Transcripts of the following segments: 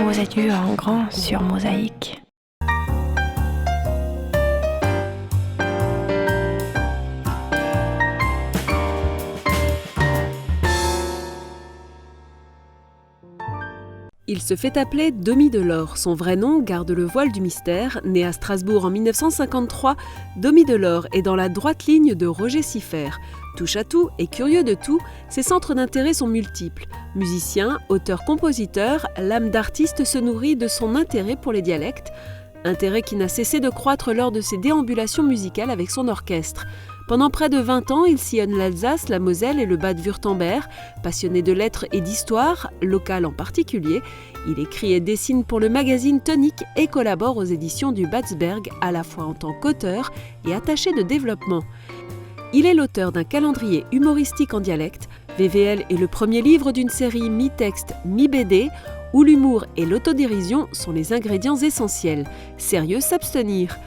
Mosaïque en grand sur Mosaïque. Il se fait appeler Domi Delors. Son vrai nom garde le voile du mystère. Né à Strasbourg en 1953, Domi Delors est dans la droite ligne de Roger Siffert. Touche à tout et curieux de tout, ses centres d'intérêt sont multiples. Musicien, auteur-compositeur, l'âme d'artiste se nourrit de son intérêt pour les dialectes. Intérêt qui n'a cessé de croître lors de ses déambulations musicales avec son orchestre. Pendant près de 20 ans, il sillonne l'Alsace, la Moselle et le Bade-Wurtemberg. Passionné de lettres et d'histoire, locale en particulier, il écrit et dessine pour le magazine Tonique et collabore aux éditions du Badsberg, à la fois en tant qu'auteur et attaché de développement. Il est l'auteur d'un calendrier humoristique en dialecte. VVL est le premier livre d'une série mi-texte, mi-BD, où l'humour et l'autodérision sont les ingrédients essentiels. Sérieux s'abstenir.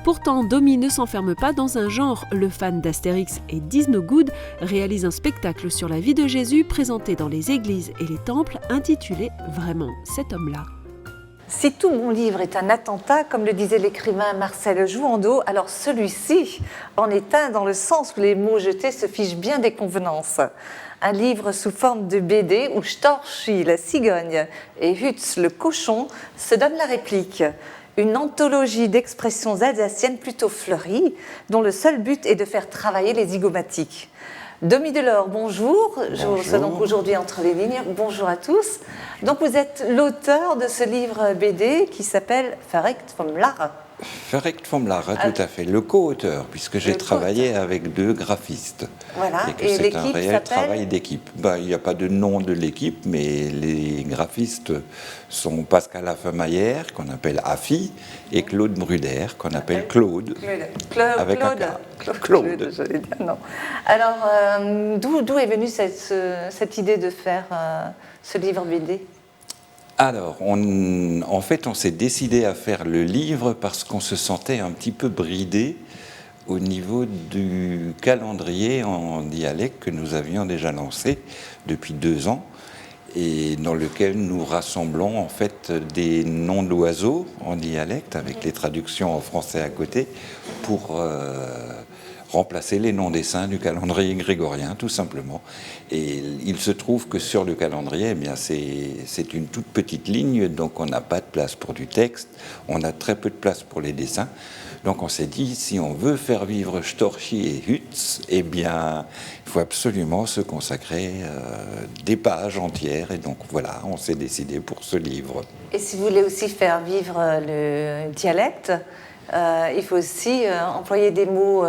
Pourtant, Domi ne s'enferme pas dans un genre. Le fan d'Astérix et Disnogood réalise un spectacle sur la vie de Jésus présenté dans les églises et les temples intitulé « Vraiment, cet homme-là ». Si tout mon livre est un attentat, comme le disait l'écrivain Marcel Jouandeau, alors celui-ci en est un dans le sens où les mots jetés se fichent bien des convenances. Un livre sous forme de BD où Storchi, la cigogne, et Hutz, le cochon, se donnent la réplique. Une anthologie d'expressions alsaciennes plutôt fleuries, dont le seul but est de faire travailler les zygomatiques. Domi Delors, bonjour. Je vous reçois donc aujourd'hui entre les lignes. Bonjour à tous. Donc vous êtes l'auteur de ce livre BD qui s'appelle Verrekt vom Lachen. Verrekt vom Lachen, tout à fait. Le co-auteur, puisque j'ai travaillé avec 2 graphistes. Voilà. Et que c'est un réel travail d'équipe. Il n'y a pas de nom de l'équipe, mais les graphistes sont Pascal Affemayer, qu'on appelle Affi, et Claude Bruder, qu'on appelle Claude. Avec Claude. Je vais dire non. Alors, d'où est venue cette idée de faire ce livre BD ? Alors, en fait, on s'est décidé à faire le livre parce qu'on se sentait un petit peu bridé au niveau du calendrier en dialecte que nous avions déjà lancé depuis 2 ans et dans lequel nous rassemblons en fait des noms d'oiseaux en dialecte avec les traductions en français à côté pour remplacer les noms des saints du calendrier grégorien, tout simplement. Et il se trouve que sur le calendrier, eh bien, c'est une toute petite ligne, donc on n'a pas de place pour du texte, on a très peu de place pour les dessins. Donc on s'est dit, si on veut faire vivre Storchi et Hutz, eh bien, il faut absolument se consacrer des pages entières. Et donc voilà, on s'est décidé pour ce livre. Et si vous voulez aussi faire vivre le dialecte, il faut aussi employer des mots,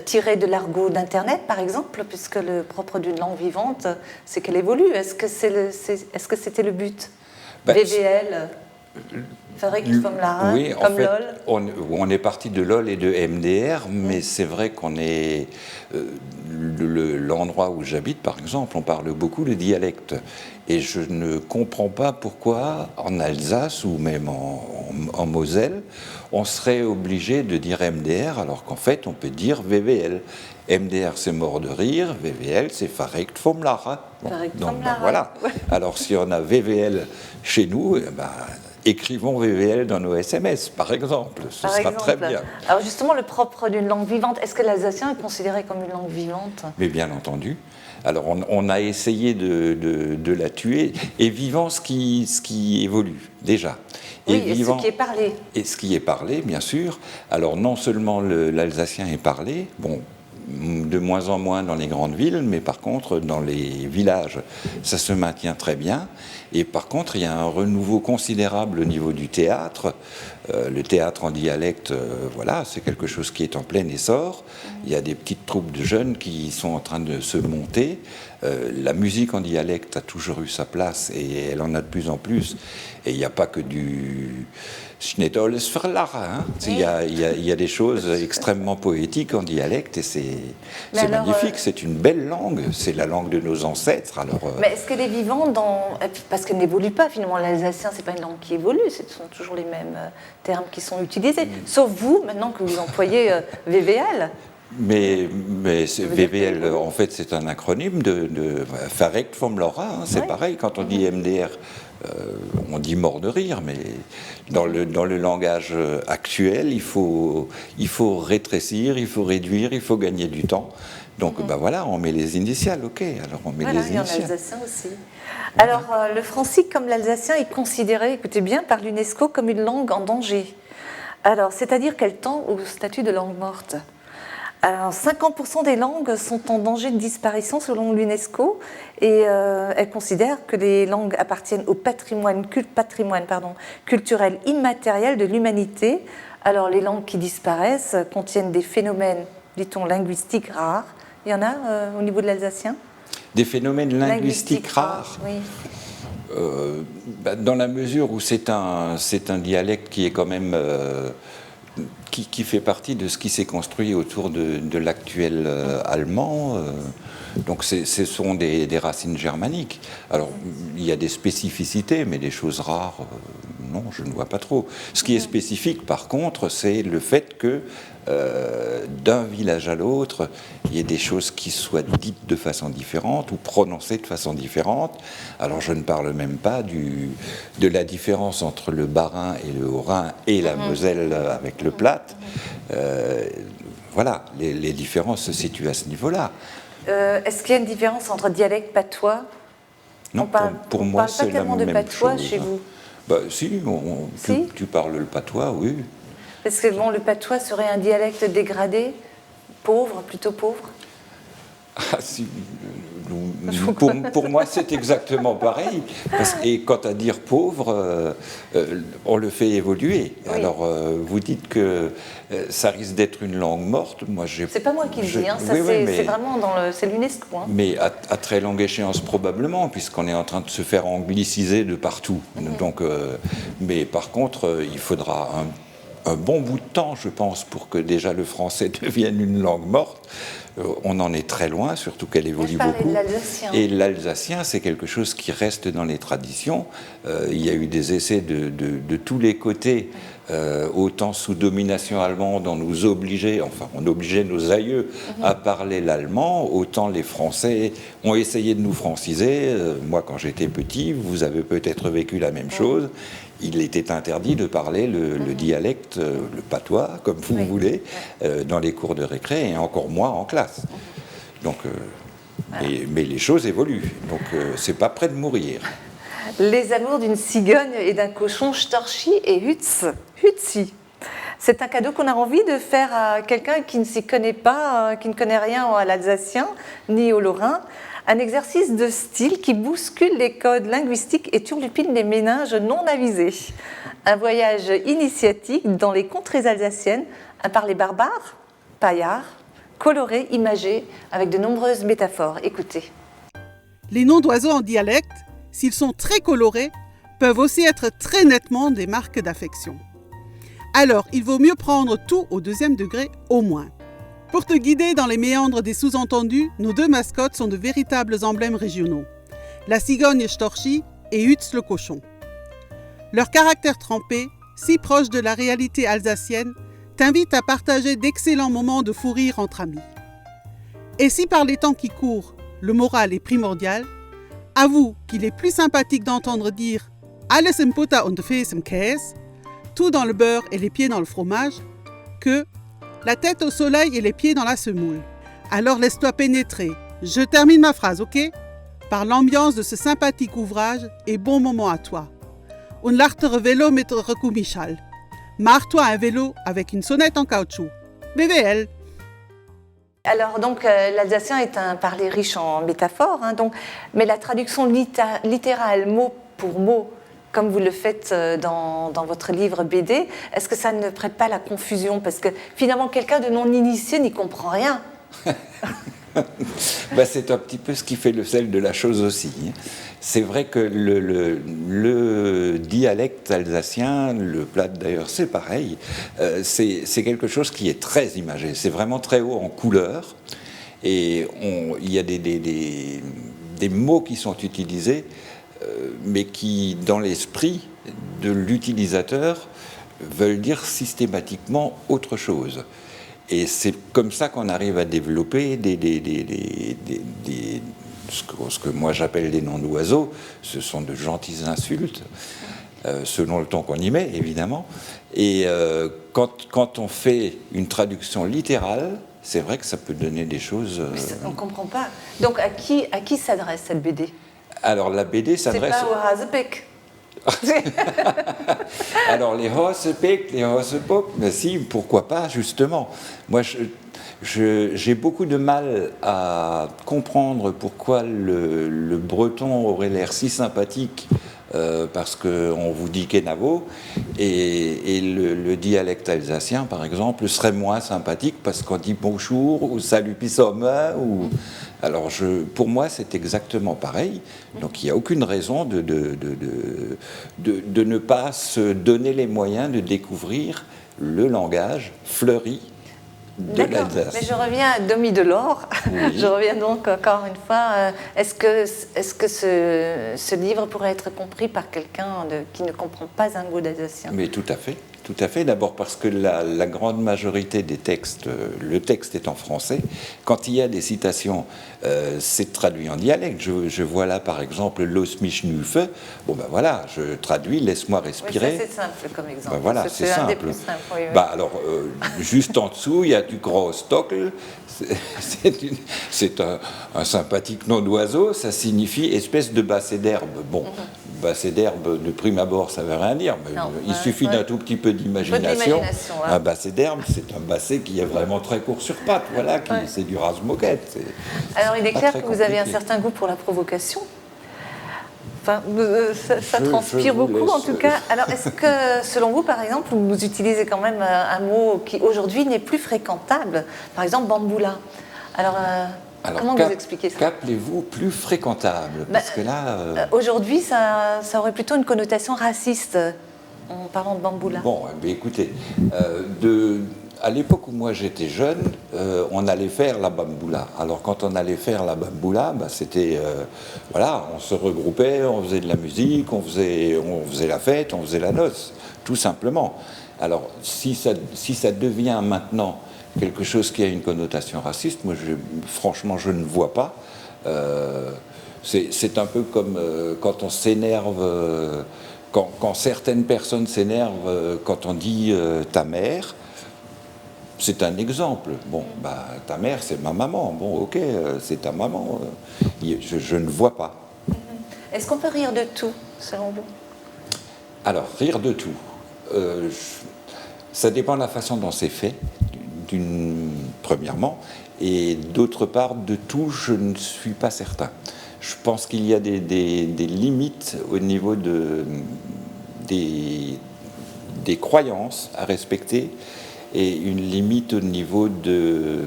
tirés de l'argot d'Internet, par exemple, puisque le propre d'une langue vivante, c'est qu'elle évolue. Est-ce que c'était le but ? VVL, Verrekt vom Lachen, oui, comme en fait, LOL. on est parti de LOL et de MDR, mais c'est vrai qu'on est... l'endroit où j'habite, par exemple, on parle beaucoup le dialecte. Et je ne comprends pas pourquoi, en Alsace ou même en Moselle, on serait obligé de dire MDR, alors qu'en fait, on peut dire VVL. MDR, c'est mort de rire, VVL, c'est Verrekt vom Lachen. Donc, voilà. Alors, si on a VVL chez nous, écrivons VVL dans nos SMS, par exemple. Ce sera très bien. Alors justement, le propre d'une langue vivante, est-ce que l'alsacien est considéré comme une langue vivante ? Mais bien entendu. Alors on a essayé de la tuer, et vivant ce qui évolue, déjà. Oui, et ce qui est parlé. Et ce qui est parlé, bien sûr. Alors non seulement l'alsacien est parlé, bon, de moins en moins dans les grandes villes, mais par contre dans les villages, ça se maintient très bien. Et par contre, il y a un renouveau considérable au niveau du théâtre. Le théâtre en dialecte, voilà, c'est quelque chose qui est en plein essor. Il y a des petites troupes de jeunes qui sont en train de se monter. La musique en dialecte a toujours eu sa place et elle en a de plus en plus. Et il n'y a pas que du Schnettolles Verlachen. Hein. Il y a des choses extrêmement poétiques en dialecte et c'est magnifique. C'est une belle langue. C'est la langue de nos ancêtres. Alors, mais est-ce qu'elle est vivante parce qu'elle n'évolue pas finalement. L'alsacien, c'est pas une langue qui évolue. Ce sont toujours les mêmes termes qui sont utilisés. Sauf vous, maintenant que vous employez VVL. Mais VVL, en fait, c'est un acronyme de Verreckt vom Lora, hein, c'est pareil, quand on dit MDR, on dit mort de rire, mais dans le langage actuel, il faut rétrécir, il faut réduire, il faut gagner du temps. Donc, voilà, on met les initiales, ok, alors on met les initiales. Il y en a alsacien aussi. Alors, le francique, comme l'alsacien, est considéré, écoutez bien, par l'UNESCO comme une langue en danger. Alors, c'est-à-dire qu'elle tend au statut de langue morte. Alors, 50% des langues sont en danger de disparition selon l'UNESCO et elle considère que les langues appartiennent au patrimoine culturel immatériel de l'humanité. Alors, les langues qui disparaissent contiennent des phénomènes, dit-on, linguistiques rares. Il y en a au niveau de l'alsacien ? Des phénomènes linguistiques rares. Oui. Dans la mesure où c'est un dialecte qui est quand même qui fait partie de ce qui s'est construit autour de l'actuel allemand. Donc ce sont des racines germaniques. Alors il y a des spécificités, mais des choses rares, non, je ne vois pas trop. Ce qui est spécifique, par contre, c'est le fait que d'un village à l'autre, il y ait des choses qui soient dites de façon différente ou prononcées de façon différente. Alors je ne parle même pas de la différence entre le Bas-Rhin et le Haut-Rhin et la Moselle avec le Platte. Voilà, les différences se situent à ce niveau-là. Est-ce qu'il y a une différence entre dialecte patois ? Non, pour moi, c'est la même chose. On parle pas tellement de patois chez vous ? Si, Si tu parles le patois, oui. Parce que le patois serait un dialecte dégradé, pauvre, plutôt pauvre ? Ah, si, pour moi, c'est exactement pareil. Et quant à dire pauvre, on le fait évoluer. Oui. Alors, vous dites que ça risque d'être une langue morte. Moi, c'est pas moi qui le dis, hein, c'est vraiment c'est l'UNESCO. Hein. Mais à très longue échéance, probablement, puisqu'on est en train de se faire angliciser de partout. Donc, mais par contre, il faudra un bon bout de temps, je pense, pour que déjà le français devienne une langue morte. On en est très loin, surtout qu'elle évolue beaucoup. Et l'alsacien, c'est quelque chose qui reste dans les traditions. Il y a eu des essais de tous les côtés, autant sous domination allemande, on obligeait nos aïeux à parler l'allemand, autant les Français ont essayé de nous franciser. Moi, quand j'étais petit, vous avez peut-être vécu la même chose. Il était interdit de parler le dialecte, le patois, comme vous voulez, dans les cours de récré, et encore moins en classe. Donc, mais les choses évoluent, donc c'est pas près de mourir. Les amours d'une cigogne et d'un cochon, Storchi et Hutzi. C'est un cadeau qu'on a envie de faire à quelqu'un qui ne s'y connaît pas, qui ne connaît rien à l'alsacien ni au lorrain. Un exercice de style qui bouscule les codes linguistiques et turlupine les méninges non avisés. Un voyage initiatique dans les contrées alsaciennes, un parler barbare, paillard, coloré, imagé, avec de nombreuses métaphores. Écoutez. Les noms d'oiseaux en dialecte, s'ils sont très colorés, peuvent aussi être très nettement des marques d'affection. Alors, il vaut mieux prendre tout au 2e degré au moins. Pour te guider dans les méandres des sous-entendus, nos 2 mascottes sont de véritables emblèmes régionaux. La cigogne Storchi et Hutz le cochon. Leur caractère trempé, si proche de la réalité alsacienne, t'invite à partager d'excellents moments de fou rire entre amis. Et si par les temps qui courent, le moral est primordial, avoue qu'il est plus sympathique d'entendre dire « Alles im Butter und Fes im Käse » tout dans le beurre et les pieds dans le fromage, que la tête au soleil et les pieds dans la semoule. Alors laisse-toi pénétrer. Je termine ma phrase, ok ? Par l'ambiance de ce sympathique ouvrage et bon moment à toi. Un lachtere vélo mit Rekumichal. Marre-toi un vélo avec une sonnette en caoutchouc. BVL. Alors donc l'alsacien est un parler riche en métaphores, hein, mais la traduction littérale mot pour mot, comme vous le faites dans votre livre BD, est-ce que ça ne prête pas à la confusion ? Parce que finalement, quelqu'un de non initié n'y comprend rien. C'est un petit peu ce qui fait le sel de la chose aussi. C'est vrai que le dialecte alsacien, le Platte d'ailleurs, c'est pareil. C'est quelque chose qui est très imagé. C'est vraiment très haut en couleurs. Et il y a des mots qui sont utilisés, mais qui, dans l'esprit de l'utilisateur, veulent dire systématiquement autre chose. Et c'est comme ça qu'on arrive à développer ce que moi j'appelle des noms d'oiseaux. Ce sont de gentilles insultes, selon le ton qu'on y met, évidemment. Et quand on fait une traduction littérale, c'est vrai que ça peut donner des choses... On ne comprend pas. Donc à qui s'adresse cette BD? Alors la BD s'adresse... C'est pas au Hasepik. Alors les Hossepik, les Hossepok, mais si, pourquoi pas, justement. Moi, j'ai beaucoup de mal à comprendre pourquoi le breton aurait l'air si sympathique, parce qu'on vous dit Kenavo, et le dialecte alsacien, par exemple, serait moins sympathique parce qu'on dit bonjour, ou salut pissom, ou... Alors, pour moi, c'est exactement pareil. Donc, il n'y a aucune raison de ne pas se donner les moyens de découvrir le langage fleuri de l'Alsace. Mais je reviens à Domi Delors. Oui. Je reviens donc encore une fois. Est-ce que ce livre pourrait être compris par quelqu'un qui ne comprend pas un mot d'alsacien? Mais tout à fait. Tout à fait, d'abord parce que la grande majorité des textes, le texte est en français. Quand il y a des citations, c'est traduit en dialecte. Je vois là par exemple Los mich nufe. Bon ben voilà, je traduis, laisse-moi respirer. Oui, ça c'est simple comme exemple. Ben voilà, c'est simple. Un des plus simples. Oui, oui. Ben alors, juste en dessous, il y a du Großtockel. C'est un sympathique nom d'oiseau. Ça signifie espèce de basset d'herbe. Bon. Basset d'herbe, de prime abord, ça ne veut rien dire, mais il suffit d'un tout petit peu d'imagination. Un basset d'herbe, c'est un basset qui est vraiment très court sur pattes, voilà, c'est du rase-moquette. Alors, il est clair que vous avez un certain goût pour la provocation. Enfin, ça transpire beaucoup, en tout cas. Alors, est-ce que, selon vous, par exemple, vous utilisez quand même un mot qui, aujourd'hui, n'est plus fréquentable? Par exemple, bamboula. Alors comment vous expliquez ça? Qu'appelez-vous plus fréquentable? Parce que là... Aujourd'hui, ça aurait plutôt une connotation raciste, en parlant de bamboula. Bon, écoutez, à l'époque où moi j'étais jeune, on allait faire la bamboula. Alors quand on allait faire la bamboula, c'était... voilà, on se regroupait, on faisait de la musique, on faisait la fête, on faisait la noce, tout simplement. Alors, si ça devient maintenant quelque chose qui a une connotation raciste, moi, franchement, je ne vois pas. C'est un peu comme quand on s'énerve, quand certaines personnes s'énervent quand on dit ta mère. C'est un exemple. Bon, ta mère, c'est ma maman. Bon, ok, c'est ta maman. Je ne vois pas. Est-ce qu'on peut rire de tout, selon vous? Alors, rire de tout. Ça dépend de la façon dont c'est fait. Premièrement, et d'autre part, de tout, je ne suis pas certain. Je pense qu'il y a des limites au niveau des croyances à respecter et une limite au niveau du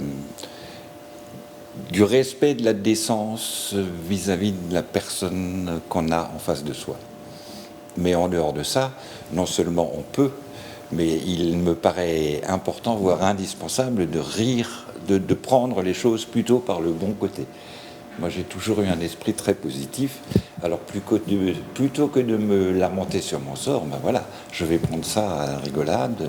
respect de la décence vis-à-vis de la personne qu'on a en face de soi. Mais en dehors de ça, non seulement on peut, mais il me paraît important, voire indispensable, de rire, de prendre les choses plutôt par le bon côté. Moi, j'ai toujours eu un esprit très positif. Alors, plutôt que de me lamenter sur mon sort, voilà, je vais prendre ça à la rigolade,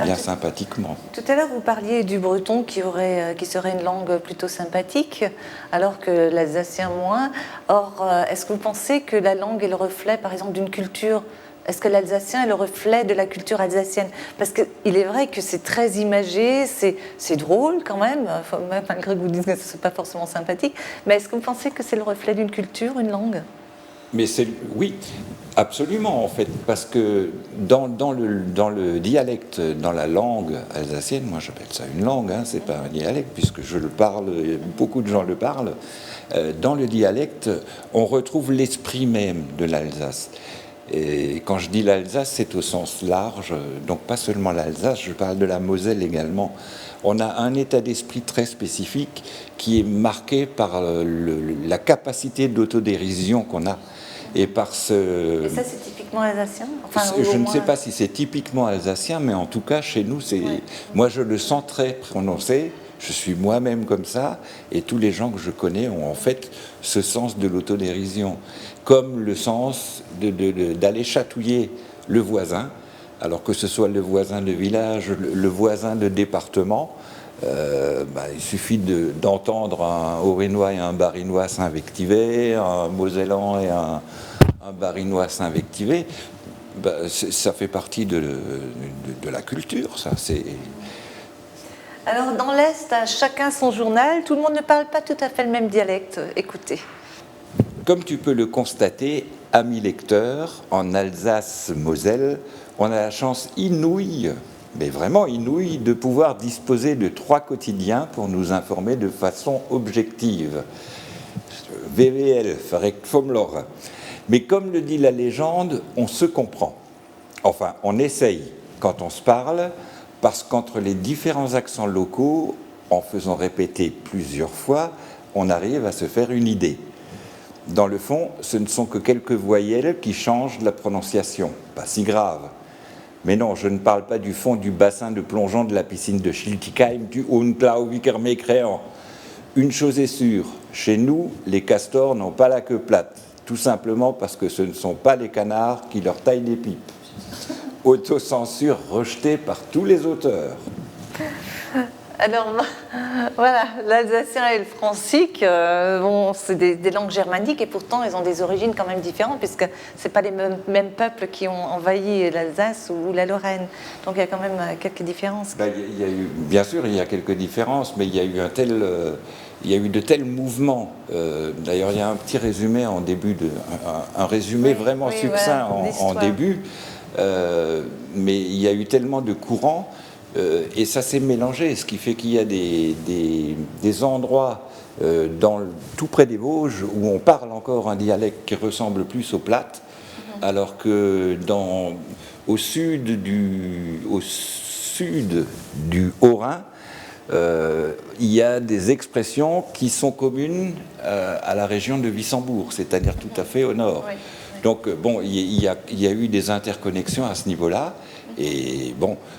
bien sympathiquement. Tout à l'heure, vous parliez du breton qui serait une langue plutôt sympathique, alors que l'alsacien moins. Or, est-ce que vous pensez que la langue est le reflet, par exemple, d'une culture? Est-ce que l'alsacien est le reflet de la culture alsacienne? Parce qu'il est vrai que c'est très imagé, c'est drôle quand même, malgré que vous disiez que ce n'est pas forcément sympathique. Mais est-ce que vous pensez que c'est le reflet d'une culture, une langue? Mais oui, absolument en fait, parce que dans le dialecte, dans la langue alsacienne, moi j'appelle ça une langue, c'est pas un dialecte puisque je le parle, beaucoup de gens le parlent. Dans le dialecte, on retrouve l'esprit même de l'Alsace. Et quand je dis l'Alsace, c'est au sens large, donc pas seulement l'Alsace, je parle de la Moselle également. On a un état d'esprit très spécifique qui est marqué par la capacité d'autodérision qu'on a. Et par Et ça, c'est typiquement alsacien? Je ne sais pas si c'est typiquement alsacien, mais en tout cas, chez nous, moi je le sens très prononcé. Je suis moi-même comme ça, et tous les gens que je connais ont en fait ce sens de l'autodérision, comme le sens d'aller chatouiller le voisin Alors que ce soit le voisin de village, le voisin de département, il suffit d'entendre un Haut-Rhinois et un Bas-Rhinois s'invectiver, un Mosellan et un Bas-Rhinois s'invectiver. Ça fait partie de la culture, ça. Alors dans l'Est, chacun son journal, tout le monde ne parle pas tout à fait le même dialecte. Écoutez. Comme tu peux le constater, amis lecteurs, en Alsace-Moselle, on a la chance inouïe, mais vraiment inouïe, de pouvoir disposer de 3 quotidiens pour nous informer de façon objective. WWF, Rekfomlor. Mais comme le dit la légende, on se comprend. Enfin, on essaye quand on se parle, parce qu'entre les différents accents locaux, en faisant répéter plusieurs fois, on arrive à se faire une idée. Dans le fond, ce ne sont que quelques voyelles qui changent la prononciation. Pas si grave. Mais non, je ne parle pas du fond du bassin de plongeon de la piscine de Schiltigheim, du Hohenklauwikermeekréan. Une chose est sûre, chez nous, les castors n'ont pas la queue plate. Tout simplement parce que ce ne sont pas les canards qui leur taillent les pipes. Autocensure rejetée par tous les auteurs. Alors voilà, l'alsacien et le francique, c'est des langues germaniques et pourtant ils ont des origines quand même différentes puisque ce n'est pas les mêmes peuples qui ont envahi l'Alsace ou la Lorraine. Donc il y a quand même quelques différences. Bien sûr, il y a quelques différences, mais il y a eu de tels mouvements. D'ailleurs, il y a un petit résumé en début, un résumé vraiment succinct en début, mais il y a eu tellement de courants. Et ça s'est mélangé, ce qui fait qu'il y a des endroits tout près des Vosges où on parle encore un dialecte qui ressemble plus au plate, alors que au sud du Haut-Rhin, il y a des expressions qui sont communes à la région de Wissembourg, c'est-à-dire tout à fait au nord. Oui. Donc, il y a eu des interconnexions à ce niveau-là. Et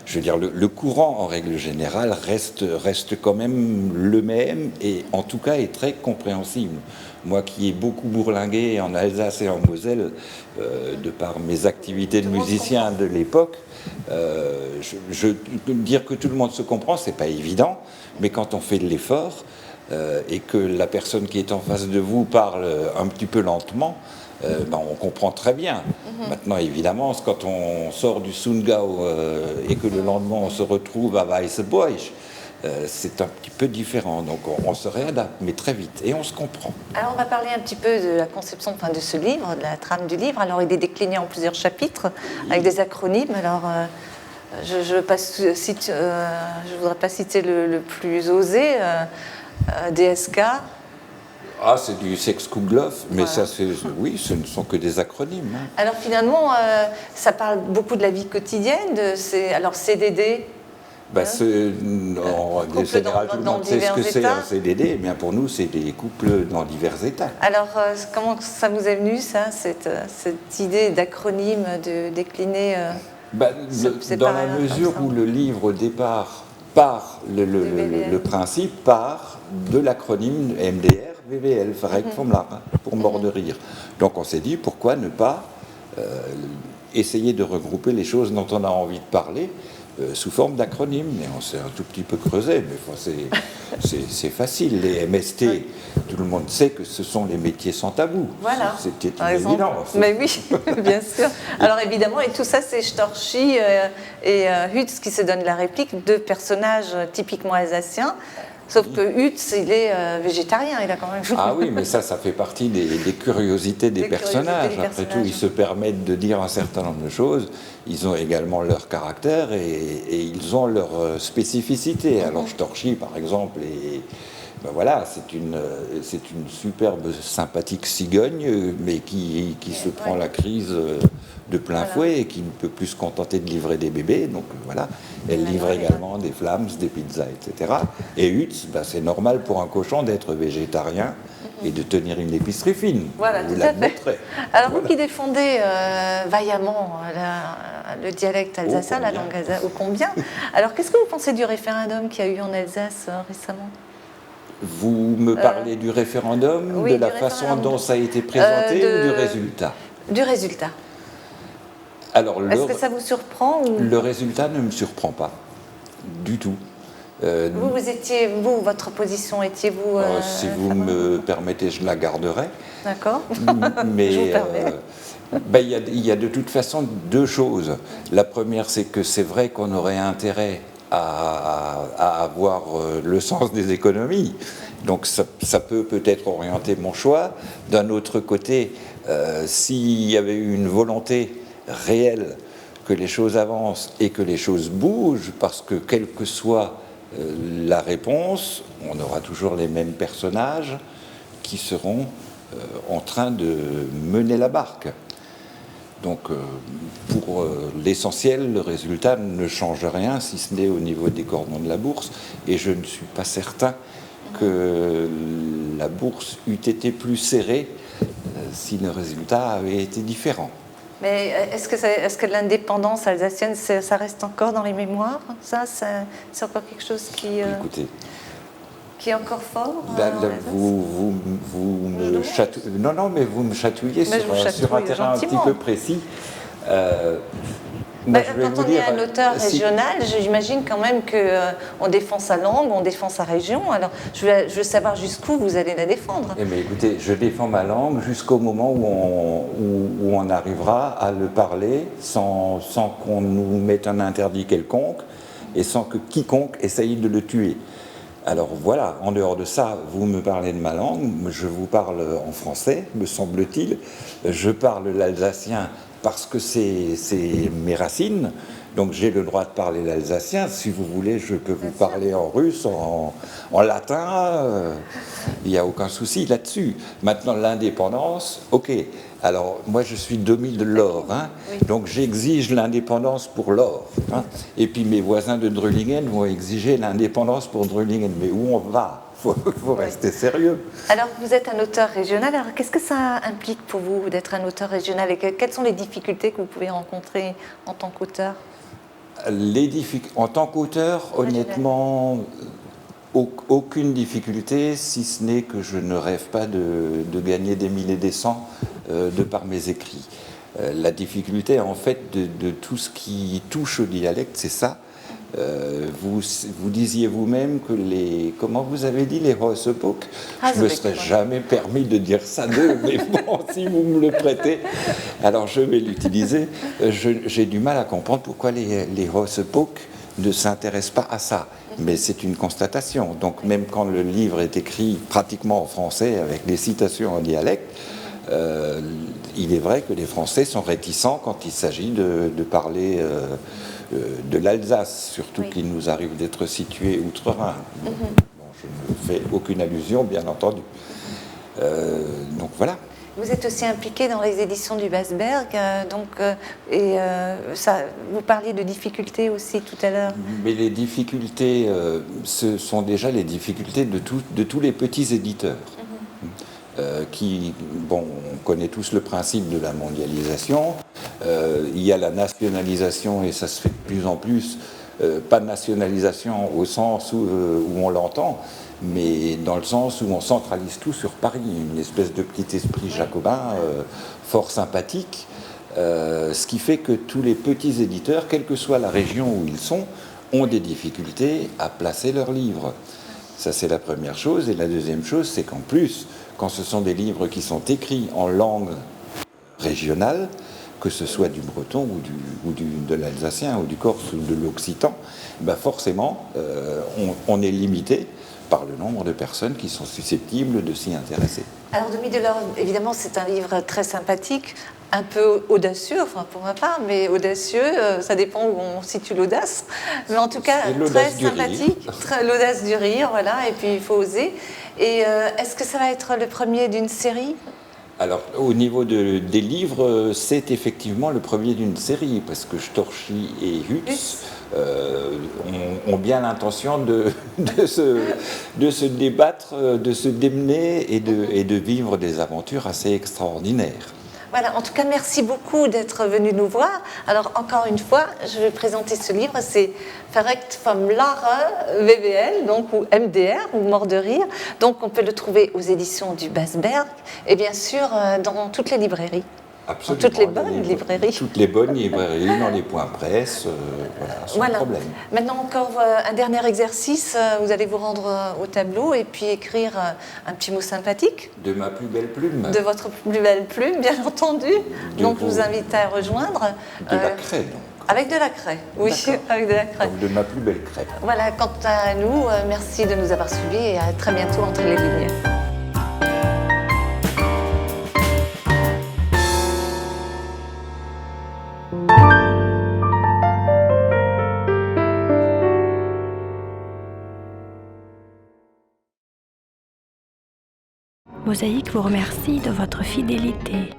je veux dire, le courant, en règle générale, reste quand même le même et, en tout cas, est très compréhensible. Moi qui ai beaucoup bourlingué en Alsace et en Moselle, de par mes activités de musicien de l'époque, dire que tout le monde se comprend, c'est pas évident, mais quand on fait de l'effort et que la personne qui est en face de vous parle un petit peu lentement, on comprend très bien. Maintenant, évidemment, quand on sort du Sundgau et que le lendemain on se retrouve à Weißbourg, c'est un petit peu différent. Donc on se réadapte, mais très vite, et on se comprend. Alors on va parler un petit peu de la conception de ce livre, de la trame du livre. Alors il est décliné en plusieurs chapitres, avec des acronymes. Alors je ne voudrais pas citer le plus osé, DSK. Ah, c'est du Sexkugloff, mais voilà. Oui, ce ne sont que des acronymes. Hein. Alors finalement, ça parle beaucoup de la vie quotidienne, alors CDD. Général, tout le monde sait ce que c'est un CDD. Eh bien, pour nous, c'est des couples dans divers états. Alors, comment ça vous est venu, ça, cette idée d'acronyme, de décliner dans la mesure où le livre, au départ, part, le principe part de l'acronyme MDR. VVL, pour mort de rire. Donc on s'est dit, pourquoi ne pas essayer de regrouper les choses dont on a envie de parler sous forme d'acronymes. Mais on s'est un tout petit peu creusé, mais c'est facile. Les MST, tout le monde sait que ce sont les métiers sans tabou. Voilà. C'était une évidence. Mais oui, bien sûr. Alors évidemment, et tout ça, c'est Storchi et Hutz qui se donnent la réplique, 2 personnages typiquement alsaciens. Sauf que Hutz, il est végétarien, il a quand même... Ah oui, mais ça fait partie des curiosités des personnages. Après tout, ils se permettent de dire un certain nombre de choses. Ils ont également leur caractère et ils ont leur spécificité. Alors Storchi, par exemple, c'est une superbe, sympathique cigogne, mais qui se prend la crise de plein fouet et qui ne peut plus se contenter de livrer des bébés. Donc voilà, elle livre également des flams, des pizzas, etc. Et Hutz, c'est normal pour un cochon d'être végétarien et de tenir une épicerie fine. Voilà, vous tout à fait. Alors vous qui défendez vaillamment le dialecte alsacien, la langue alsacienne, ô combien. Alors qu'est-ce que vous pensez du référendum qu'il y a eu en Alsace récemment ? Vous me parlez du référendum, de la façon dont ça a été présenté ou du résultat ? Du résultat. Alors, Est-ce que ça vous surprend ou... le résultat ne me surprend pas du tout. Votre position, étiez-vous... Si vous me permettez, je la garderai. D'accord. Mais Je vous permets. il y a de toute façon deux choses. La première, c'est que c'est vrai qu'on aurait intérêt à avoir le sens des économies. Donc ça peut peut-être orienter mon choix. D'un autre côté, s'il y avait eu une volonté réelle que les choses avancent et que les choses bougent, parce que quelle que soit la réponse, on aura toujours les mêmes personnages qui seront en train de mener la barque. Donc pour l'essentiel, le résultat ne change rien, si ce n'est au niveau des cordons de la bourse, et je ne suis pas certain que la bourse eût été plus serrée si le résultat avait été différent. Mais est-ce que l'indépendance alsacienne, ça reste encore dans les mémoires? C'est encore quelque chose qui est encore fort? Vous me chatouillez. Non, mais vous me chatouillez sur un terrain un petit peu précis. Quand on est un auteur régional, j'imagine quand même qu'on défend sa langue, on défend sa région. Alors, je veux savoir jusqu'où vous allez la défendre. Mais écoutez, je défends ma langue jusqu'au moment où on arrivera à le parler sans qu'on nous mette un interdit quelconque et sans que quiconque essaye de le tuer. Alors voilà, en dehors de ça, vous me parlez de ma langue, je vous parle en français, me semble-t-il. Je parle l'alsacien parce que c'est mes racines, donc j'ai le droit de parler l'alsacien. Si vous voulez, je peux vous parler en russe, en latin, il n'y a aucun souci là-dessus. Maintenant, l'indépendance, ok. Alors, moi, je suis Domi de l'Or, donc j'exige l'indépendance pour l'or. Et puis mes voisins de Drulingen vont exiger l'indépendance pour Drulingen. Mais où on va ? Il faut rester sérieux. Alors, vous êtes un auteur régional. Alors, qu'est-ce que ça implique pour vous d'être un auteur régional et quelles sont les difficultés que vous pouvez rencontrer en tant qu'auteur ? En tant qu'auteur, honnêtement, aucune difficulté, si ce n'est que je ne rêve pas de gagner des mille et des cents de par mes écrits. La difficulté, en fait, de tout ce qui touche au dialecte, c'est ça. Vous disiez vous-même que comment vous avez dit, les Hossepok, je ne me serais jamais permis de dire ça d'eux, mais bon, si vous me le prêtez, alors je vais l'utiliser. J'ai du mal à comprendre pourquoi les Hossepok ne s'intéressent pas à ça. Mais c'est une constatation. Donc même quand le livre est écrit pratiquement en français, avec des citations en dialecte, il est vrai que les Français sont réticents quand il s'agit de parler de l'Alsace, surtout qu'il nous arrive d'être situés outre-Rhin. Bon, je ne fais aucune allusion, bien entendu. Donc voilà. Vous êtes aussi impliqué dans les éditions du Basberg, vous parliez de difficultés aussi tout à l'heure. Mais les difficultés, ce sont déjà les difficultés de tous les petits éditeurs. On connaît tous le principe de la mondialisation. Il y a la nationalisation, et ça se fait de plus en plus. Pas de nationalisation au sens où on l'entend, mais dans le sens où on centralise tout sur Paris, une espèce de petit esprit jacobin fort sympathique, ce qui fait que tous les petits éditeurs, quelle que soit la région où ils sont, ont des difficultés à placer leurs livres. Ça, c'est la première chose. Et la deuxième chose, c'est qu'en plus, quand ce sont des livres qui sont écrits en langue régionale, que ce soit du breton de l'alsacien ou du corse ou de l'occitan, forcément, on est limité par le nombre de personnes qui sont susceptibles de s'y intéresser. Alors, Domi de l'Or, évidemment, c'est un livre très sympathique, un peu audacieux, enfin pour ma part, mais audacieux, ça dépend où on situe l'audace. Mais en tout cas, très sympathique, l'audace du rire, voilà, et puis il faut oser. Et est-ce que ça va être le premier d'une série ? Alors, au niveau des livres, c'est effectivement le premier d'une série, parce que Storchi et Hutz ont bien l'intention de se débattre, de se démener et de vivre des aventures assez extraordinaires. Voilà, en tout cas, merci beaucoup d'être venu nous voir. Alors, encore une fois, je vais présenter ce livre, c'est Verreckt vom Lachen, VWL, donc, ou MDR, ou Mort de rire. Donc, on peut le trouver aux éditions du Basberg, et bien sûr, dans toutes les librairies. Absolument. Toutes les bonnes librairies. Toutes les bonnes librairies, dans les points presse, voilà, sans problème. Maintenant, encore un dernier exercice. Vous allez vous rendre au tableau et puis écrire un petit mot sympathique. De ma plus belle plume. De votre plus belle plume, bien entendu. Donc, je vous invite à rejoindre. De la craie, donc. Avec de la craie, oui, avec de la craie. Donc de ma plus belle craie. Voilà, quant à nous, merci de nous avoir suivis et à très bientôt entre les lignes. Mosaïque vous remercie de votre fidélité.